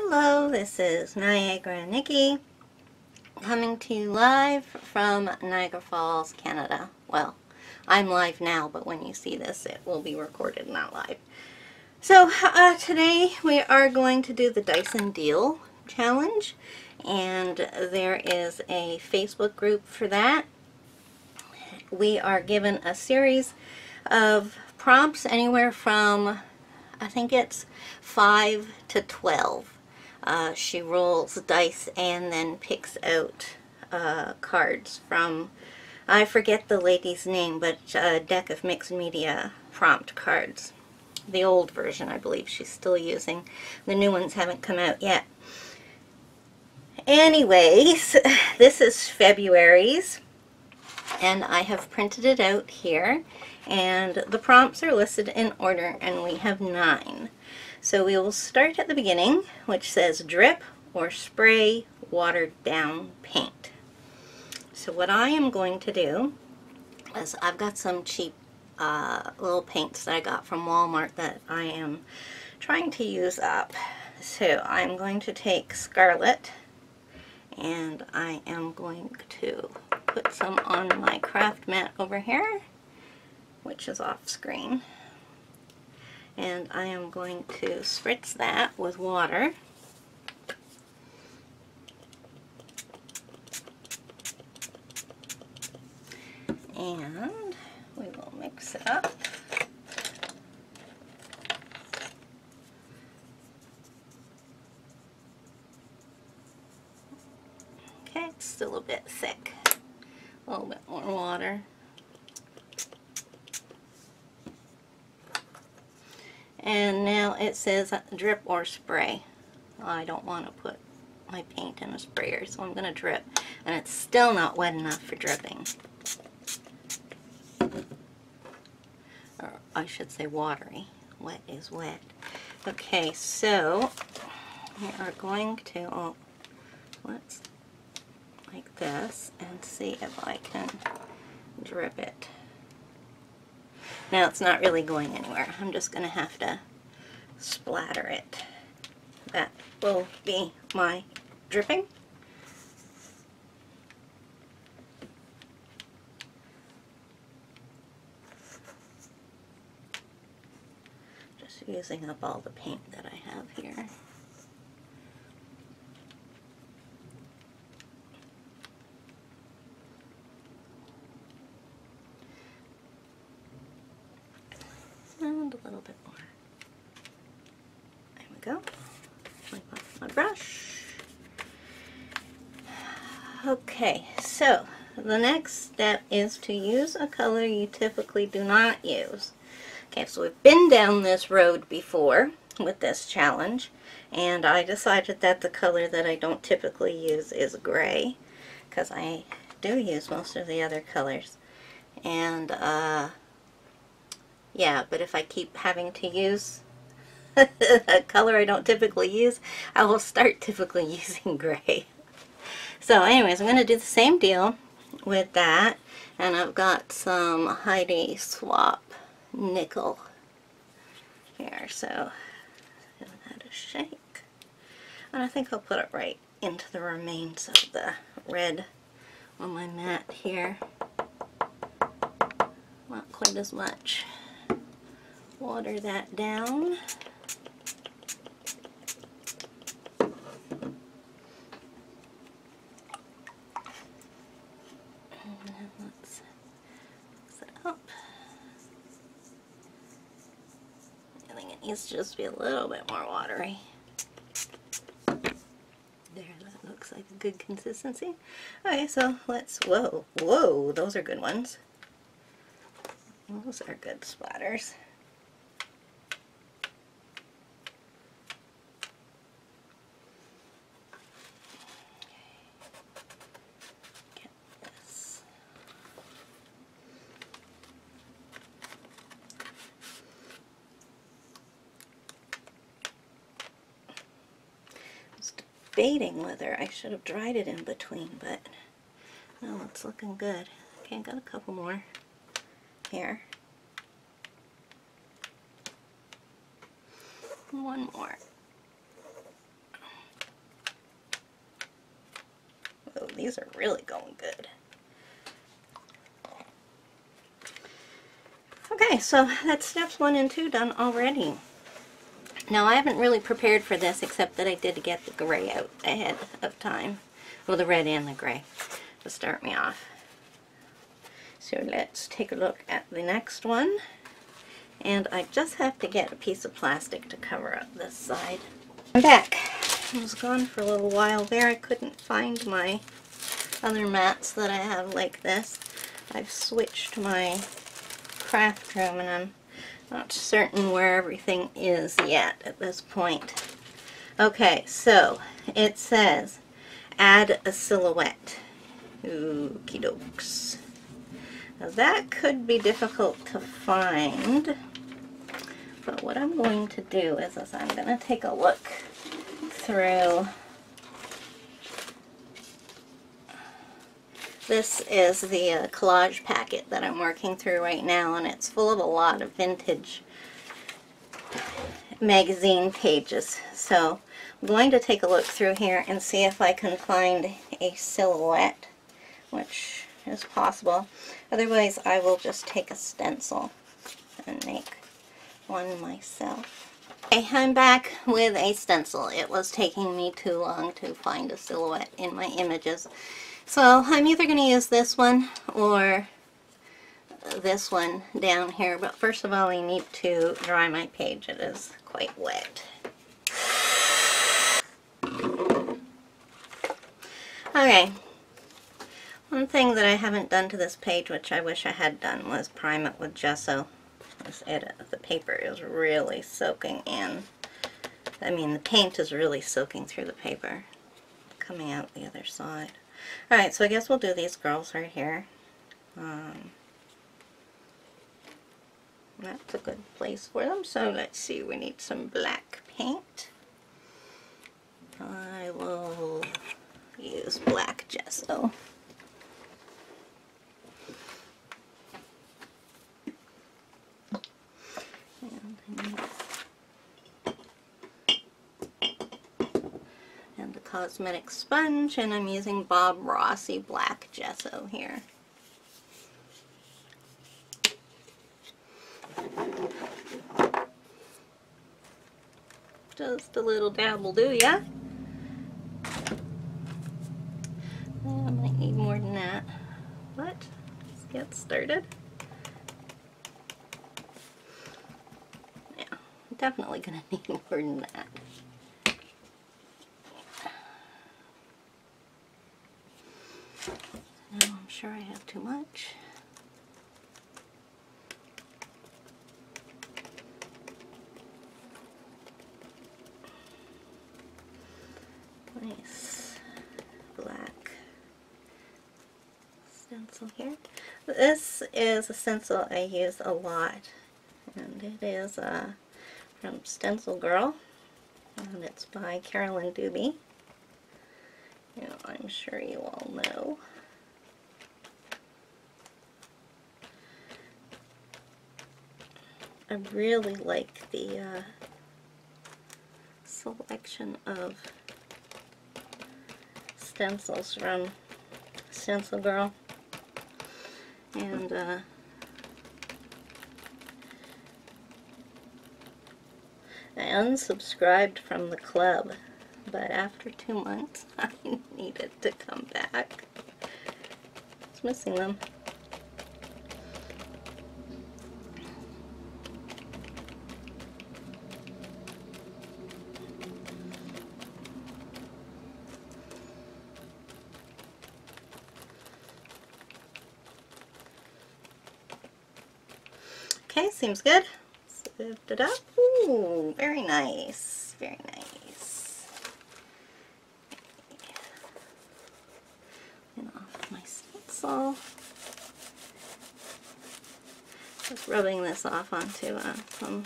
Hello, this is Niagara Nikki coming to you live from Niagara Falls, Canada. Well, I'm live now, but when you see this, it will be recorded, not live. So today we are going to do the Dyson Deal Challenge, and there is a Facebook group for that. We are given a series of prompts anywhere from, I think it's 5 to 12. She rolls dice and then picks out cards from, I forget the lady's name, but a deck of mixed media prompt cards. The old version, I believe she's still using. The new ones haven't come out yet. Anyways, this is February's, and I have printed it out here, and the prompts are listed in order, and we have 9. So we will start at the beginning, which says drip or spray watered down paint. So what I am going to do is I've got some cheap little paints that I got from Walmart that I am trying to use up. So I'm going to take Scarlet, and I am going to put some on my craft mat over here, which is off screen. And I am going to spritz that with water. And we will mix it up. Okay, it's still a bit thick. A little bit more water. And now it says drip or spray. I don't want to put my paint in a sprayer, so I'm going to drip. And it's still not wet enough for dripping. Or I should say watery. Wet is wet. Okay, so we are going to, let's like this and see if I can drip it. Now it's not really going anywhere. I'm just going to have to splatter it. That will be my dripping. Just using up all the paint that I have here. And a little bit more. There we go. Wipe off my brush. Okay, so the next step is to use a color you typically do not use. Okay, so we've been down this road before with this challenge, and I decided that the color that I don't typically use is gray, because I do use most of the other colors. And yeah, but if I keep having to use a color I don't typically use, I will start typically using gray. So anyways, I'm going to do the same deal with that, and I've got some Heidi Swapp nickel here, so give that a shake. And I think I'll put it right into the remains of the red on my mat here. Not quite as much. Water that down. And then let's mix it up. I think it needs to just be a little bit more watery. There, that looks like a good consistency. Okay, so let's, whoa, those are good ones. Those are good splatters. Get this. I was debating whether I should have dried it in between, but no, it's looking good. Okay, got a couple more here. One more. these are really going good. Okay, so that's steps 1 and 2 done already. Now I haven't really prepared for this except that I did get the gray out ahead of time. Well, the red and the gray to start me off. So let's take a look at the next one. And I just have to get a piece of plastic to cover up this side. I'm back. I was gone for a little while there. I couldn't find my other mats that I have like this. I've switched my craft room and I'm not certain where everything is yet at this point. Okay, so it says add a silhouette. Okie dokes. Now that could be difficult to find, but what I'm going to do is I'm going to take a look through. This is the collage packet that I'm working through right now, and it's full of a lot of vintage magazine pages. So I'm going to take a look through here and see if I can find a silhouette, which is possible. Otherwise, I will just take a stencil and make one myself. Okay, I'm back with a stencil. It was taking me too long to find a silhouette in my images. So I'm either going to use this one or this one down here. But first of all, I need to dry my page. It is quite wet. Okay. One thing that I haven't done to this page, which I wish I had done, was prime it with gesso. The paper is really soaking in. I mean, the paint is really soaking through the paper, coming out the other side. Alright, so I guess we'll do these girls right here. That's a good place for them. So let's see, we need some black paint. I will use black gesso. And the cosmetic sponge, and I'm using Bob Rossi black gesso here. Just a little dab will do, yeah? I might need more than that, but let's get started. Yeah, I'm definitely going to need more than that. No, I'm sure I have too much. Nice black stencil here. This is a stencil I use a lot, and it is from Stencil Girl, and it's by Carolyn Dubie. You know, I'm sure you all know. I really like the selection of stencils from Stencil Girl, and I unsubscribed from the club, but after 2 months I needed to come back. I was missing them. Okay, seems good. Lift it up. Ooh, very nice. Very nice. And off my stencil. Just rubbing this off onto some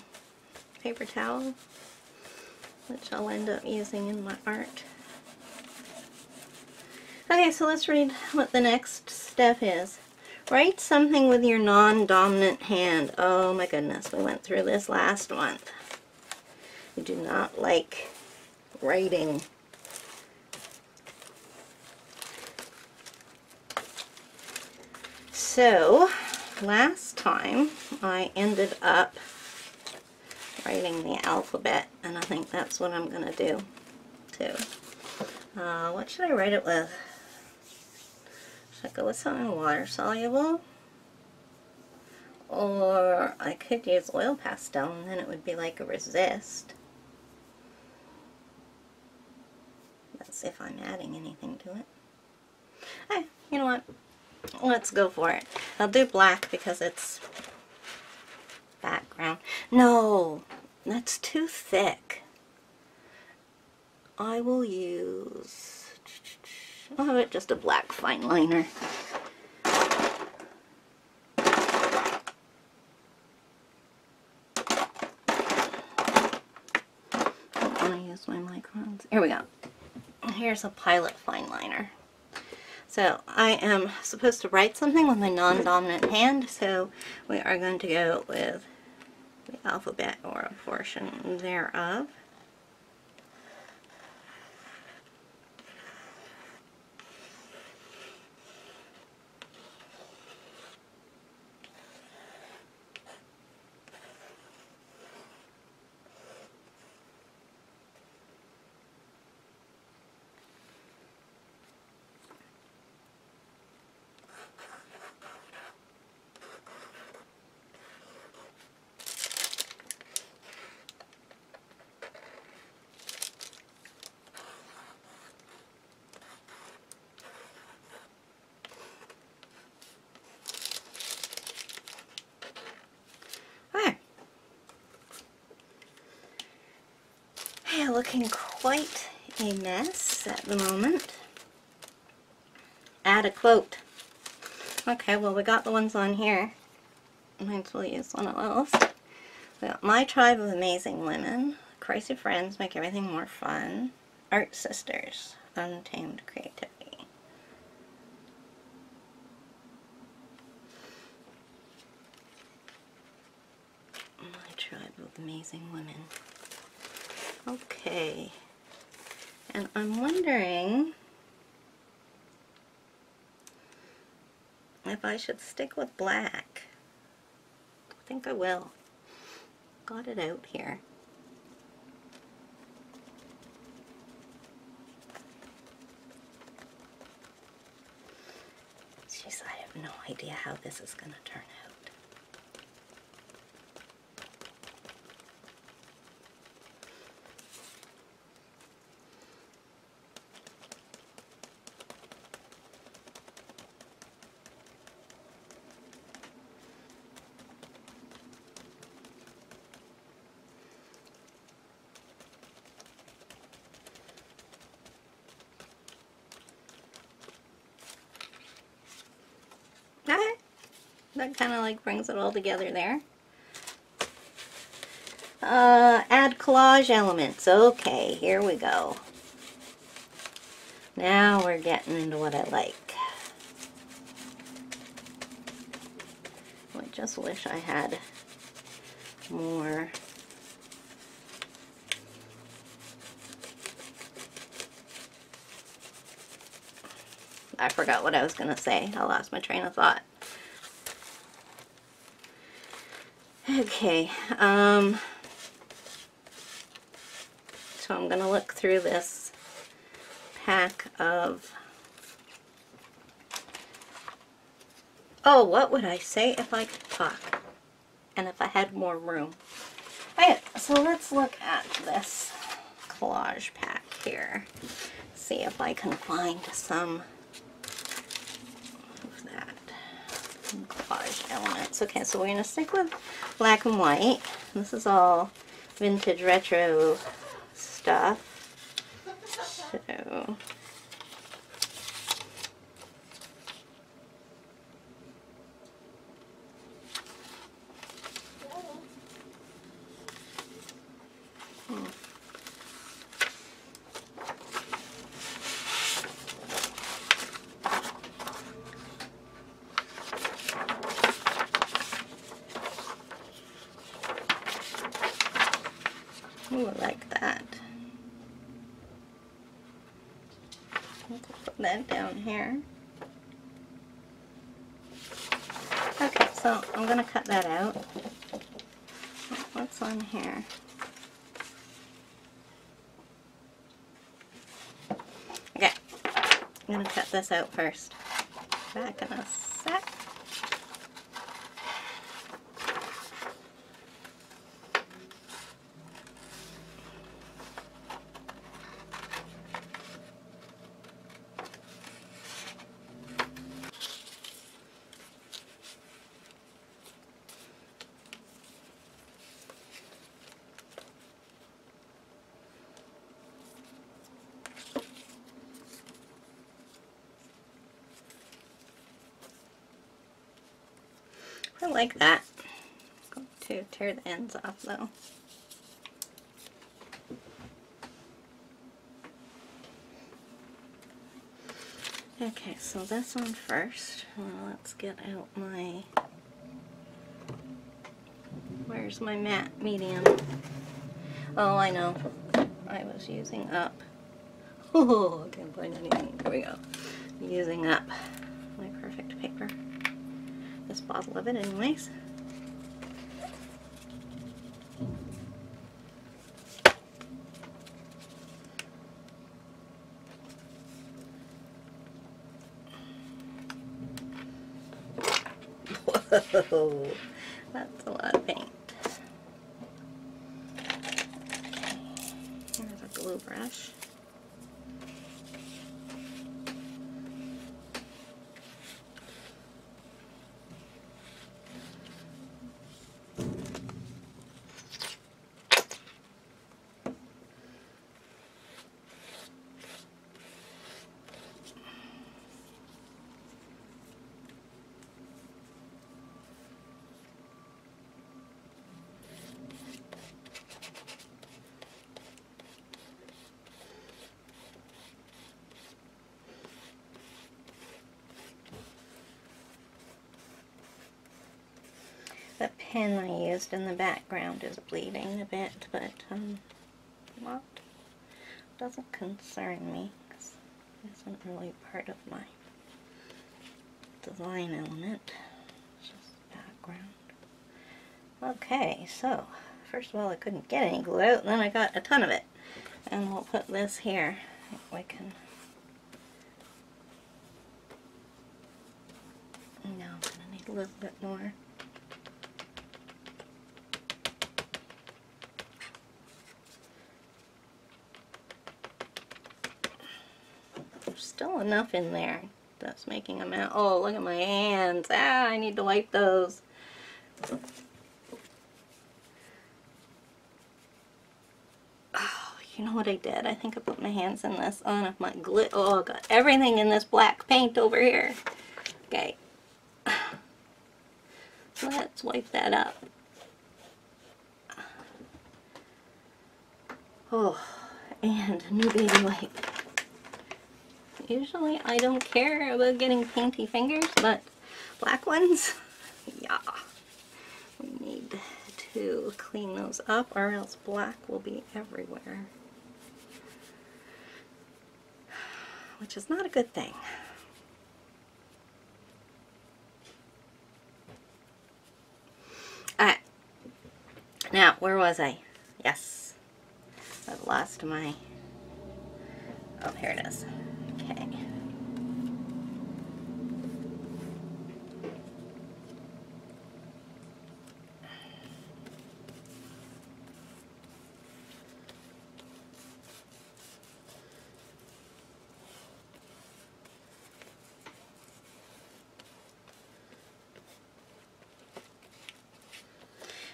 paper towel, which I'll end up using in my art. Okay, so let's read what the next step is. Write something with your non-dominant hand. Oh my goodness, we went through this last month. I do not like writing So, last time I ended up writing the alphabet, and I think that's what I'm going to do too. What should I write it with? Should I go with something water soluble? Or I could use oil pastel and then it would be like a resist. That's if I'm adding anything to it. Hey, you know what? Let's go for it. I'll do black because it's background. No, that's too thick. I will use, I'll have it just a black fine liner. Don't want to use my microns. Here we go. Here's a Pilot fine liner. So I am supposed to write something with my non-dominant hand, so we are going to go with the alphabet or a portion thereof. Looking quite a mess at the moment. Add a quote. Okay, well we got the ones on here. Might as well use one of those. We got My Tribe of Amazing Women, Crazy Friends Make Everything More Fun, Art Sisters, Untamed Creativity. My Tribe of Amazing Women. Okay, and I'm wondering if I should stick with black. I think I will. Got it out here. Jeez, I have no idea how this is going to turn out. That kind of like brings it all together there. Add collage elements. Okay, here we go. Now we're getting into what I like. I just wish I had more. I forgot what I was going to say. I lost my train of thought. Okay, so I'm going to look through this pack of, oh, what would I say if I could talk and if I had more room? Okay, so let's look at this collage pack here. See if I can find some of that. Collage elements. Okay, so we're going to stick with black and white. This is all vintage retro stuff. So ooh, I like that. Put that down here. So I'm going to cut that out. What's on here? Okay, I'm going to cut this out first. Back in a sec. I like that. I'm going to tear the ends off though. Okay, so this one first. Well, let's get out my... Where's my matte medium? Oh, I know. I was using up. Oh, I can't find anything. There we go. Using up my perfect paper. This bottle of it anyways. Whoa, that's a lot of paint. Here's a glue brush. The pen I used in the background is bleeding a bit, but what? Doesn't concern me, because it isn't really part of my design element. It's just background. Okay, so first of all I couldn't get any glue out, and then I got a ton of it. And we'll put this here. We can... No, I'm going to need a little bit more. There's still enough in there that's making them out. Oh, look at my hands. Ah, I need to wipe those. Oh, you know what I did? I think I put my hands in this on my glue. Oh, I got everything in this black paint over here. Okay. Let's wipe that up. Oh, and a new baby wipe. Usually I don't care about getting painty fingers, but black ones, yeah. We need to clean those up or else black will be everywhere. Which is not a good thing. Alright. Now, where was I? Yes. I've lost my... Oh, here it is. Okay.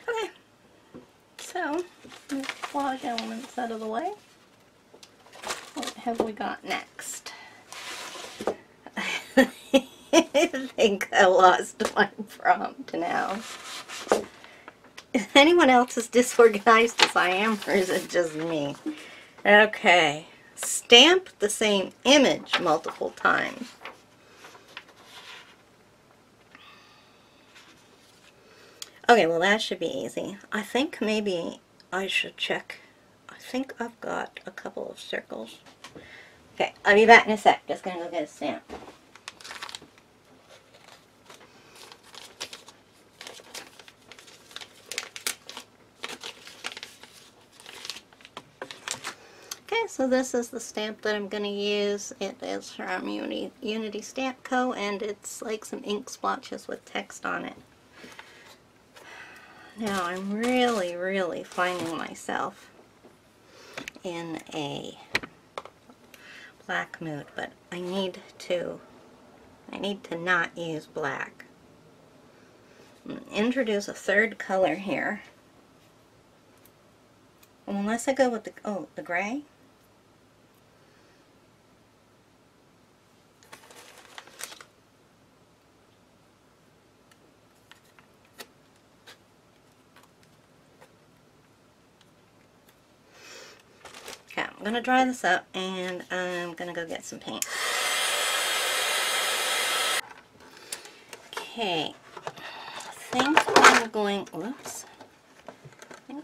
Okay. So, collage elements out of the way. What have we got next? I think I lost my prompt now. Is anyone else as disorganized as I am, or is it just me? Okay. Stamp the same image multiple times. Okay, well that should be easy. I think maybe I should check. I think I've got a couple of circles. Okay, I'll be back in a sec. Just gonna go get a stamp. Okay, so this is the stamp that I'm going to use. It is from Unity Stamp Co. and it's like some ink splotches with text on it. Now I'm really finding myself in a black mood, but I need to not use black. I'm going to introduce a third color here. Unless I go with the gray. Okay, I'm going to dry this up and I'm going to go get some paint. Okay, I think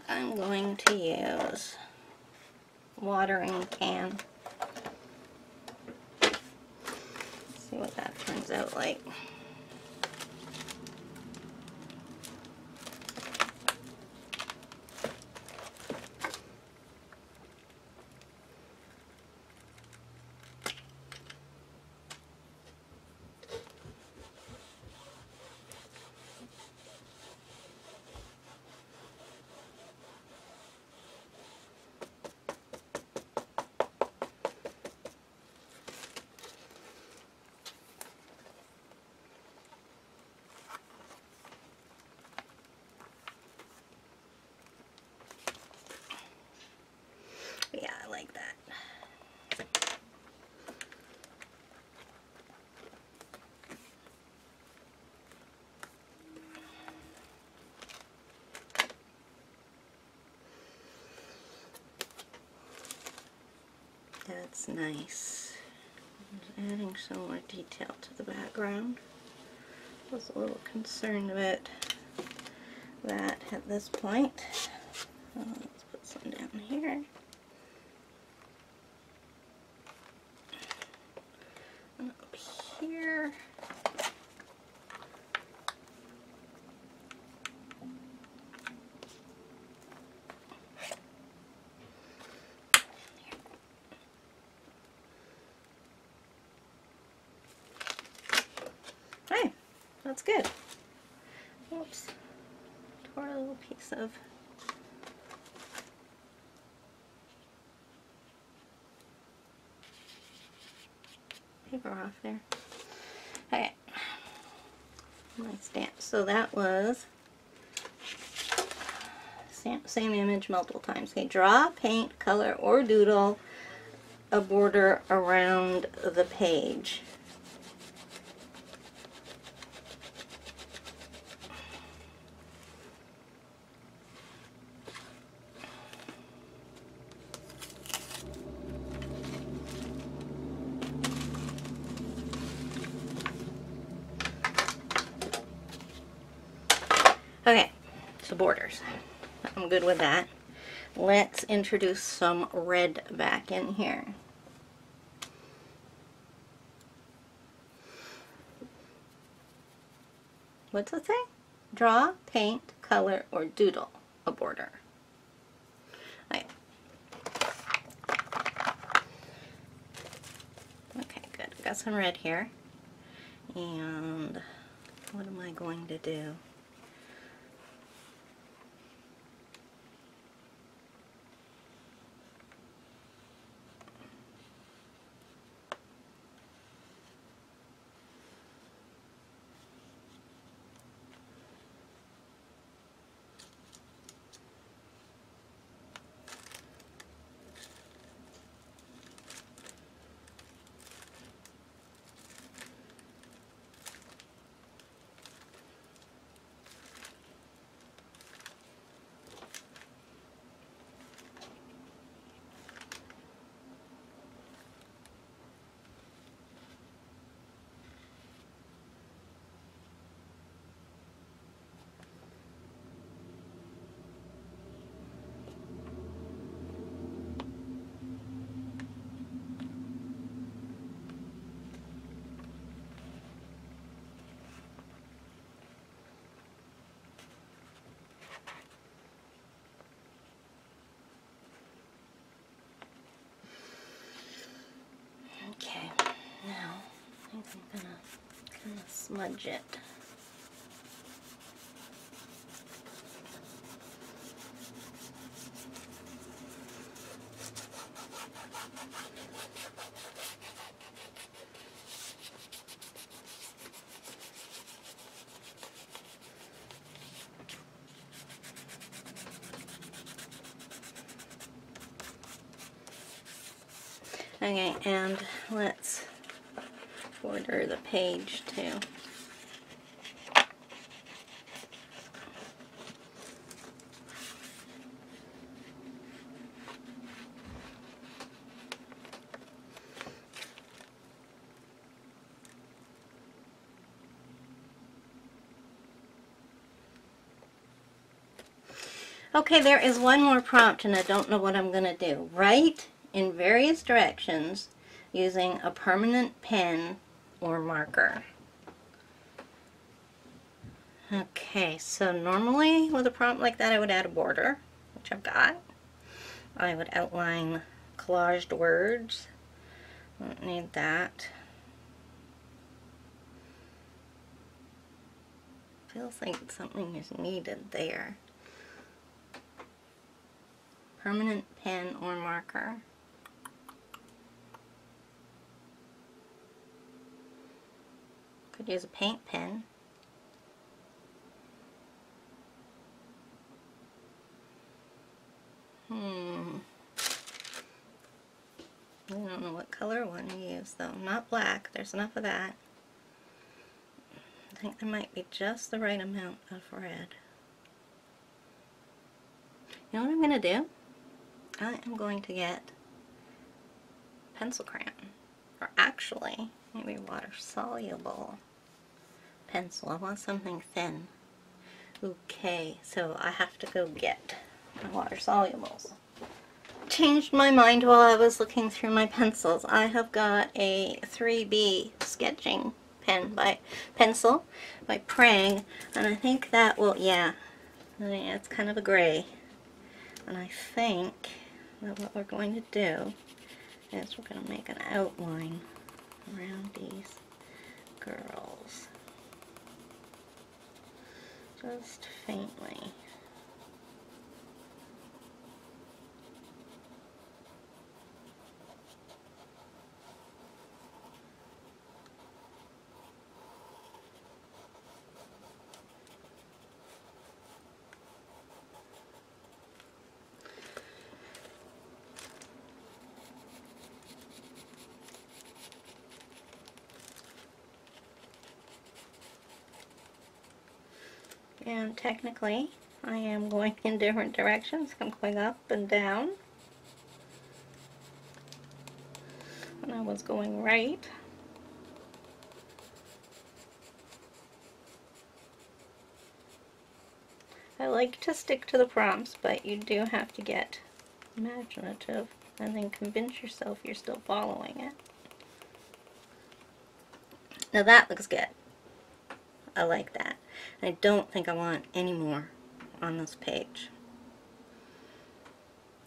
I'm going to use watering can. See what that turns out like. Yeah, I like that. That's nice. I'm adding some more detail to the background. I was a little concerned about that at this point. Let's put some down here. And up here. Hey, that's good. Oops. Tore a little piece of paper off there. Okay. My stamp. So that was same image multiple times. Okay, draw, paint, color, or doodle a border around the page. Okay, so borders. I'm good with that. Let's introduce some red back in here. What's it say? Draw, paint, color, or doodle a border. Okay. Okay, good. I got some red here. And what am I going to do? I'm gonna kind of smudge it. Okay, and let's border the page too. Okay, there is one more prompt and I don't know what I'm going to do. Write in various directions using a permanent pen or marker. Okay, so normally with a prompt like that I would add a border, which I've got. I would outline collaged words. Don't need that. Feels like something is needed there. Permanent pen or marker. Could use a paint pen. I don't know what color I want to use though. Not black, there's enough of that. I think there might be just the right amount of red. You know what I'm going to do? I am going to get pencil crayon. Or actually, maybe water soluble pencil. I want something thin. Okay, so I have to go get my water solubles. Changed my mind while I was looking through my pencils. I have got a 3B sketching pencil by Prang, and I think that will, yeah, it's kind of a gray. And I think that what we're going to do is we're going to make an outline around these girls. Just faintly. And technically, I am going in different directions. I'm going up and down. And I was going right. I like to stick to the prompts, but you do have to get imaginative and then convince yourself you're still following it. Now that looks good. I like that. I don't think I want any more on this page.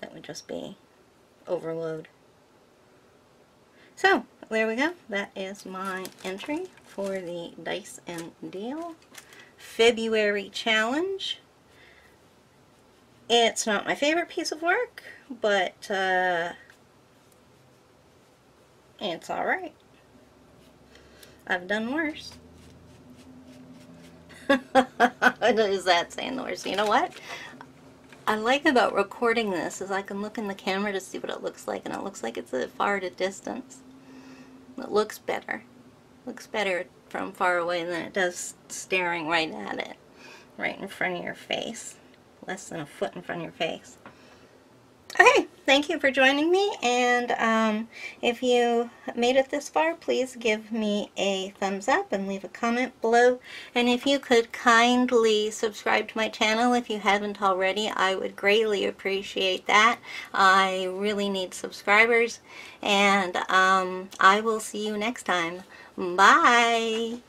That would just be overload. So, there we go. That is my entry for the Dice and Deal February challenge. It's not my favorite piece of work, but it's alright. I've done worse. What is that saying the worst? You know what I like about recording this is I can look in the camera to see what it looks like, and it looks like it's a far at a distance. It looks better. Looks better from far away than it does staring right at it, right in front of your face. Less than a foot in front of your face. Okay, thank you for joining me, and if you made it this far, please give me a thumbs up and leave a comment below. And if you could kindly subscribe to my channel if you haven't already, I would greatly appreciate that. I really need subscribers, and I will see you next time. Bye!